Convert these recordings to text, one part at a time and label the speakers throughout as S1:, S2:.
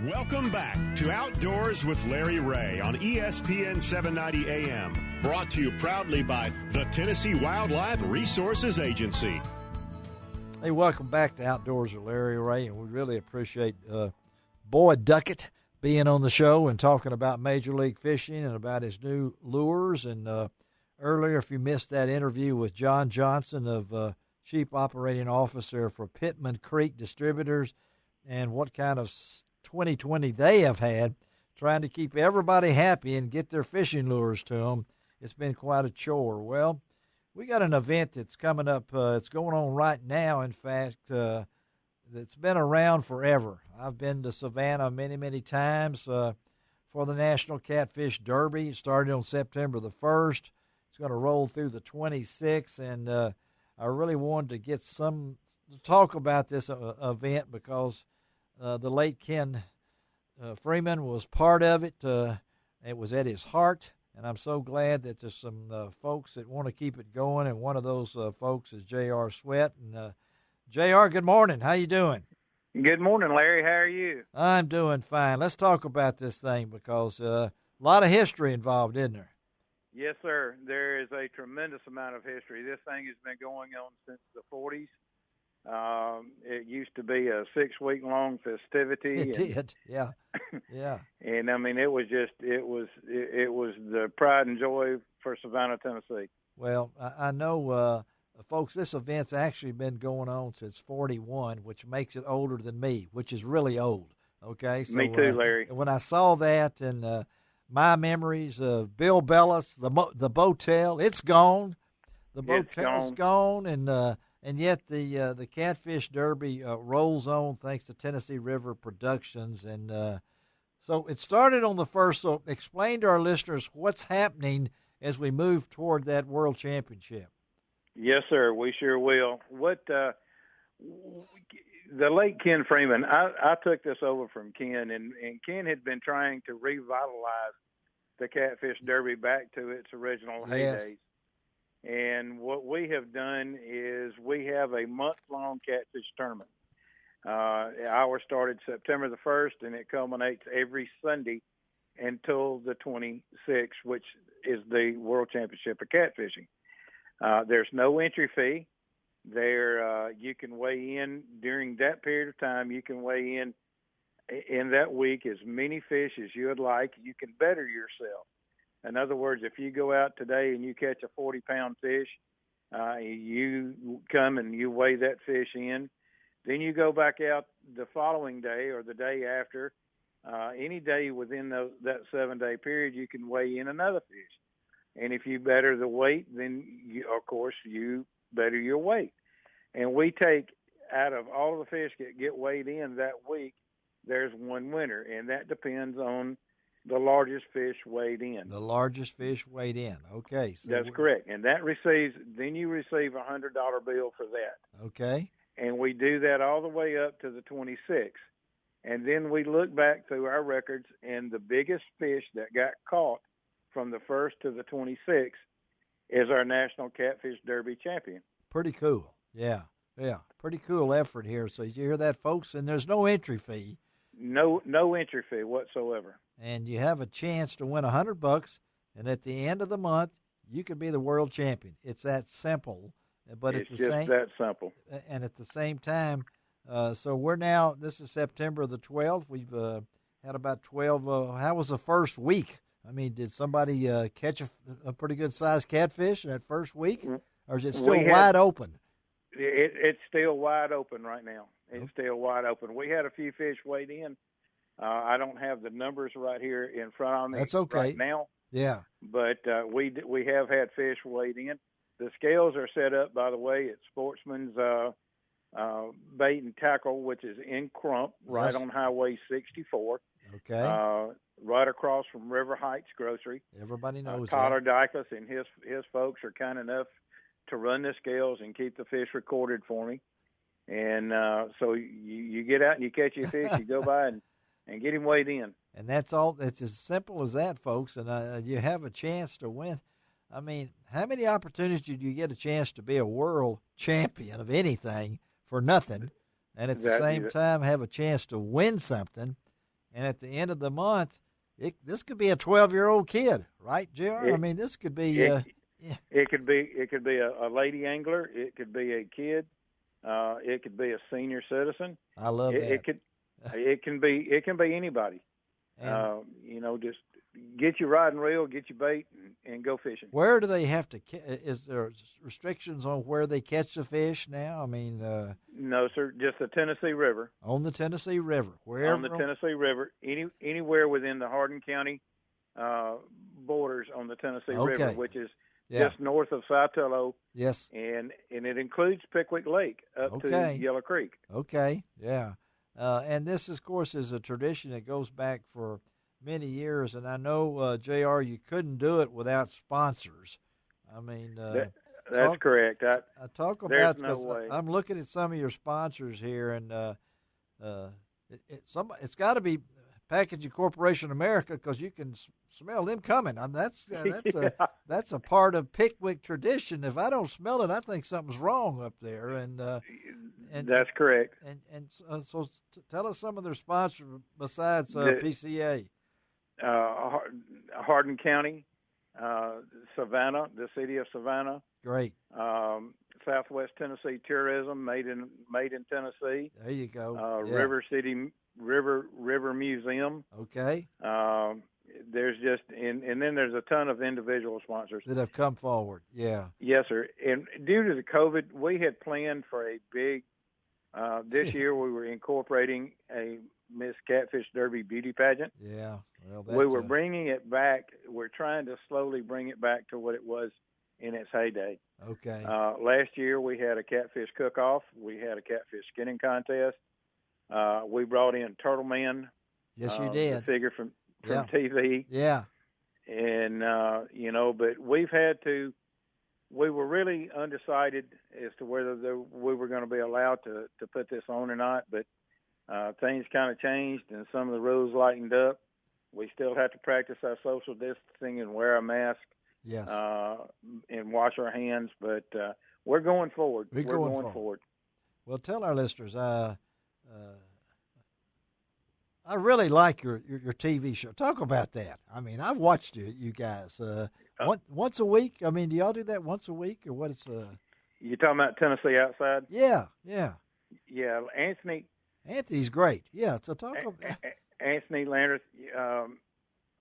S1: Welcome back to Outdoors with Larry Ray on ESPN 790 AM. Brought to you proudly by the Tennessee Wildlife Resources Agency.
S2: Hey, welcome back to Outdoors with Larry Ray, and we really appreciate Boyd Duckett being on the show and talking about Major League Fishing and about his new lures. And earlier, if you missed that interview with John Johnson of Chief Operating Officer for Pittman Creek Distributors and what kind of 2020 they have had, trying to keep everybody happy and get their fishing lures to them. It's been quite a chore. Well, we got an event that's coming up. It's going on right now, in fact, that's been around forever. I've been to Savannah many, many times for the National Catfish Derby. It started on September the 1st. It's going to roll through the 26th, and I really wanted to get some talk about this event because the late Ken Freeman was part of it. It was at his heart, and I'm so glad that there's some folks that want to keep it going, and one of those folks is J.R. Sweat. And J.R., good morning. How you doing?
S3: Good morning, Larry. How are you?
S2: I'm doing fine. Let's talk about this thing because a lot of history involved, isn't there?
S3: Yes, sir. There is a tremendous amount of history. This thing has been going on since the 40s. It used to be a 6-week-long festivity.
S2: It did, yeah, yeah.
S3: And I mean, it was the pride and joy for Savannah, Tennessee.
S2: Well, I know, folks, this event's actually been going on since '41, which makes it older than me, which is really old. Okay, so
S3: me too, Larry.
S2: When I saw that and my memories of Bill Bellis, the Botel, it's gone. The Botel's gone, and yet the Catfish Derby rolls on thanks to Tennessee River Productions. And so it started on the 1st. So explain to our listeners what's happening as we move toward that World Championship.
S3: Yes, sir. We sure will. The late Ken Freeman, I took this over from Ken, and Ken had been trying to revitalize the Catfish Derby back to its original heydays. And what we have done is we have a month-long catfish tournament. Ours started September the 1st, and it culminates every Sunday until the 26th, which is the World Championship of Catfishing. There's no entry fee. You can weigh in during that period of time. You can weigh in that week as many fish as you would like. You can better yourself. In other words, if you go out today and you catch a 40-pound fish, you come and you weigh that fish in. Then you go back out the following day or the day after. Any day within that 7-day period, you can weigh in another fish. And if you better the weight, then, of course, you better your weight. And we take out of all of the fish that get weighed in that week, there's one winner, and that depends on the largest fish weighed in.
S2: The largest fish weighed in. Okay. So
S3: that's correct. And then you receive a $100 bill for that.
S2: Okay.
S3: And we do that all the way up to the 26th. And then we look back through our records, and the biggest fish that got caught from the 1st to the 26th is our National Catfish Derby champion.
S2: Pretty cool. Yeah. Pretty cool effort here. So you hear that, folks? And there's no entry fee.
S3: No entry fee whatsoever.
S2: And you have a chance to win $100, and at the end of the month, you could be the world champion. It's that simple. But
S3: it's just that simple.
S2: And at the same time, so we're now, this is September the 12th. We've had about 12. How was the first week? I mean, did somebody catch a pretty good-sized catfish in that first week? Or is it still wide open?
S3: It's still wide open right now. It's still wide open. We had a few fish weighed in. I don't have the numbers right here in front of me.
S2: That's okay.
S3: Right now.
S2: Yeah.
S3: But we have had fish weighed in. The scales are set up, by the way, at Sportsman's Bait and Tackle, which is in Crump, right on Highway 64.
S2: Okay.
S3: Right across from River Heights Grocery.
S2: Everybody knows
S3: Tyler Dicus and his folks are kind enough to run the scales and keep the fish recorded for me. And so you get out and you catch your fish, you go by and get him weighed in.
S2: And that's all. It's as simple as that, folks. And you have a chance to win. I mean, how many opportunities do you get a chance to be a world champion of anything for nothing, and at the same time have a chance to win something? and at the end of the month, this could be a 12-year-old kid, right, JR? I mean, this could be. Yeah.
S3: It could be a lady angler. It could be a kid. It could be a senior citizen.
S2: I love that.
S3: It can be anybody. Just get your rod and reel, get your bait, and go fishing.
S2: Where do they have to? Is there restrictions on where they catch the fish now? I mean,
S3: no, sir. Just the Tennessee River.
S2: On the Tennessee River, wherever.
S3: On the Tennessee River, anywhere within the Hardin County borders on the Tennessee River, which is just north of Saltillo.
S2: Yes.
S3: And it includes Pickwick Lake up to Yellow Creek.
S2: Okay. Yeah. And this, of course, is a tradition that goes back for many years, and I know, JR, you couldn't do it without sponsors. I mean,
S3: that's correct. I
S2: talk about
S3: no way.
S2: I'm looking at some of your sponsors here, and it's got to be Packaging Corporation America, because you can smell them coming. I mean, that's a part of Pickwick tradition. If I don't smell it, I think something's wrong up there. And
S3: that's correct.
S2: So tell us some of their sponsors besides PCA.
S3: Hardin County, Savannah, the city of Savannah.
S2: Great.
S3: Southwest Tennessee Tourism, made in Tennessee.
S2: There you go.
S3: River City River Museum.
S2: Okay.
S3: There's just and then there's a ton of individual sponsors
S2: that have come forward. Yeah.
S3: Yes, sir. And due to the COVID, we had planned for a big. This year we were incorporating a Miss Catfish Derby beauty pageant.
S2: Yeah. Well,
S3: we were bringing it back. We're trying to slowly bring it back to what it was in its heyday.
S2: Okay.
S3: Last year we had a catfish cook-off. We had a catfish skinning contest. We brought in Turtle Man.
S2: Yes, you did.
S3: The figure from TV.
S2: Yeah.
S3: And, but we were really undecided as to whether we were going to be allowed to put this on or not. But things kind of changed and some of the rules lightened up. We still have to practice our social distancing and wear a mask.
S2: Yes.
S3: And wash our hands. But we're going forward.
S2: We're going forward. Well, tell our listeners, I really like your TV show. Talk about that. I mean, I've watched you guys once a week. I mean, do y'all do that once a week, or what?
S3: You talking about Tennessee Outside?
S2: Yeah. Anthony's great. Yeah. So talk about
S3: Anthony Landers.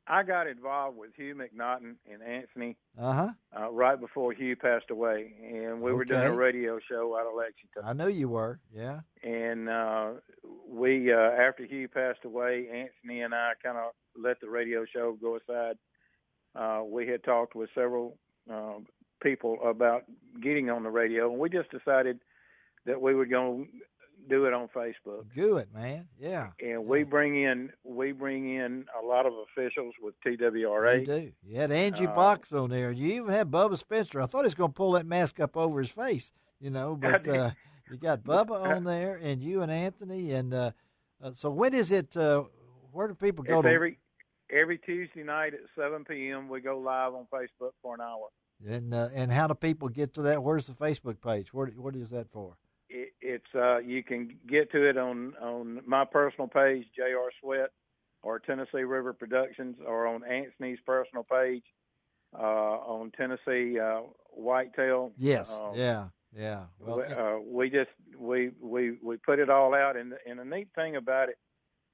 S3: I got involved with Hugh McNaughton and Anthony right before Hugh passed away, and we were doing a radio show out of Lexington.
S2: I know you were, yeah.
S3: And we, after Hugh passed away, Anthony and I kind of let the radio show go aside. We had talked with several people about getting on the radio, and we just decided that we would go do it on Facebook.
S2: Do it, man. Yeah.
S3: And we bring in a lot of officials with TWRA.
S2: You do. You had Angie Box on there. You even had Bubba Spencer. I thought he was going to pull that mask up over his face, but you got Bubba on there, and you and Anthony. And so when is it? Where do people go?
S3: Every Tuesday night at 7 p.m. we go live on Facebook for an hour.
S2: And how do people get to that? Where's the Facebook page? What is that for?
S3: It's you can get to it on my personal page, J.R. Sweat, or Tennessee River Productions, or on Anthony's personal page, on Tennessee Whitetail.
S2: Yes, yeah. Well,
S3: we put it all out, and the neat thing about it,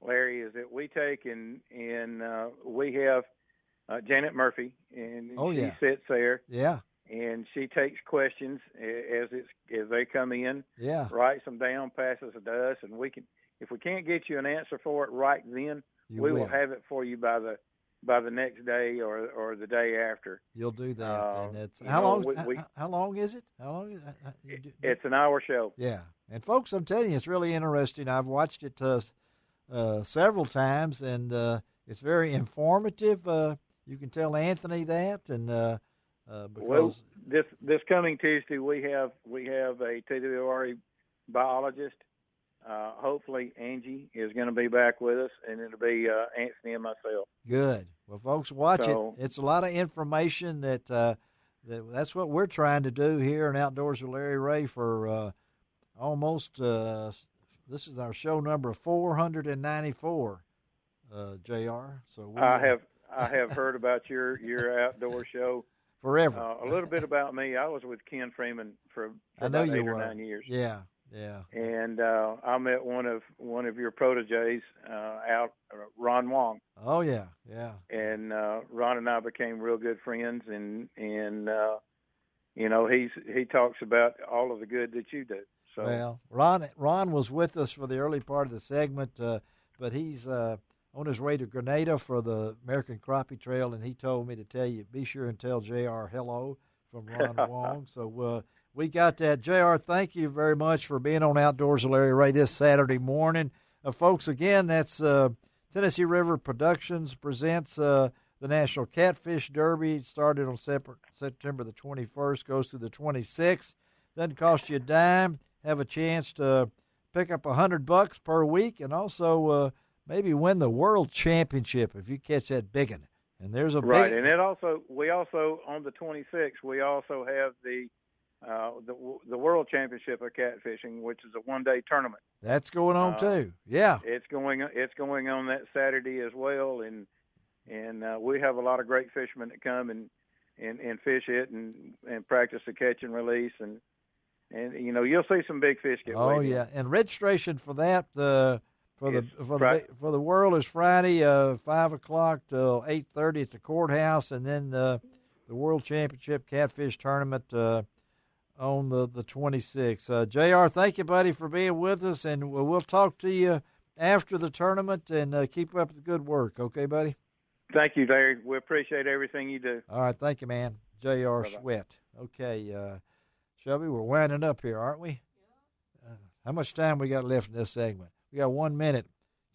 S3: Larry, is that we take and we have Janet Murphy, and she sits there.
S2: Yeah.
S3: And she takes questions as they come in.
S2: Yeah.
S3: Writes them down, passes it to us, and we can. If we can't get you an answer for it right then, we will have it for you by the next day or the day after.
S2: You'll do that. And it's how long is it?
S3: It's an hour show.
S2: Yeah. And folks, I'm telling you, it's really interesting. I've watched it several times, and it's very informative. You can tell Anthony that, and. Because
S3: this coming Tuesday we have a TWRA biologist. Hopefully Angie is going to be back with us, and it'll be Anthony and myself.
S2: Good. Well, folks, watch it. It's a lot of information that's what we're trying to do here in Outdoors with Larry Ray for almost. This is our show number 494. JR. So
S3: I have heard about your outdoor show
S2: forever.
S3: A little bit about me. I was with Ken Freeman for
S2: about
S3: 8 or 9 years.
S2: Yeah.
S3: And I met one of your proteges out, Ron Wong.
S2: Oh yeah.
S3: And Ron and I became real good friends, and you know, he talks about all of the good that you do. So
S2: well, Ron was with us for the early part of the segment, but he's on his way to Grenada for the American Crappie Trail, and he told me to tell you, be sure and tell JR hello from Ron Wong. So we got that. JR, thank you very much for being on Outdoors with Larry Ray this Saturday morning. Folks, again, that's Tennessee River Productions presents the National Catfish Derby. It started on September the 21st, goes through the 26th. Doesn't cost you a dime. Have a chance to pick up $100 per week, and also maybe win the World Championship if you catch that big one. And there's a
S3: right,
S2: big...
S3: and we also on the 26th we also have the World Championship of Catfishing, which is a one-day tournament.
S2: That's going on too. Yeah,
S3: it's going on that Saturday as well, and we have a lot of great fishermen that come and fish it and practice the catch and release, and you know, you'll see some big fish get weighed.
S2: Oh yeah, and registration for that for the World is Friday 5:00 till 8:30 at the courthouse, and then the World Championship Catfish Tournament on the 26th. JR, thank you, buddy, for being with us, and we'll talk to you after the tournament, and keep up the good work. Okay, buddy?
S3: Thank you, Larry. We appreciate everything you do.
S2: All right, thank you, man. JR
S3: Bye-bye.
S2: Sweat. Okay, Shelby, we're winding up here, aren't we? How much time we got left in this segment? We got 1 minute.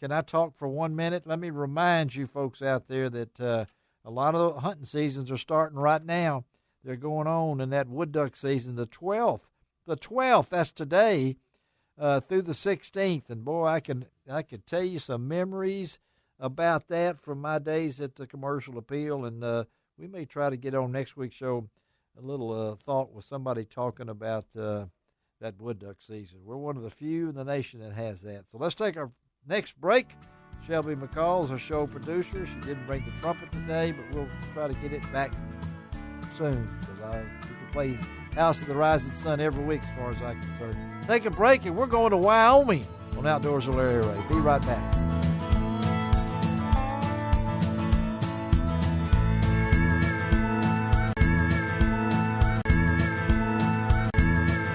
S2: Can I talk for 1 minute? Let me remind you folks out there that a lot of the hunting seasons are starting right now. They're going on in that wood duck season, the 12th. The 12th, that's today, through the 16th. And, boy, I could tell you some memories about that from my days at the Commercial Appeal. And we may try to get on next week's show a little thought with somebody talking about that wood duck season. We're one of the few in the nation that has that. So let's take our next break. Shelby McCall is our show producer. She didn't bring the trumpet today, but we'll try to get it back soon, because we can play House of the Rising Sun every week as far as I'm concerned. Take a break, and we're going to Wyoming on Outdoors with Larry Ray. Be right back.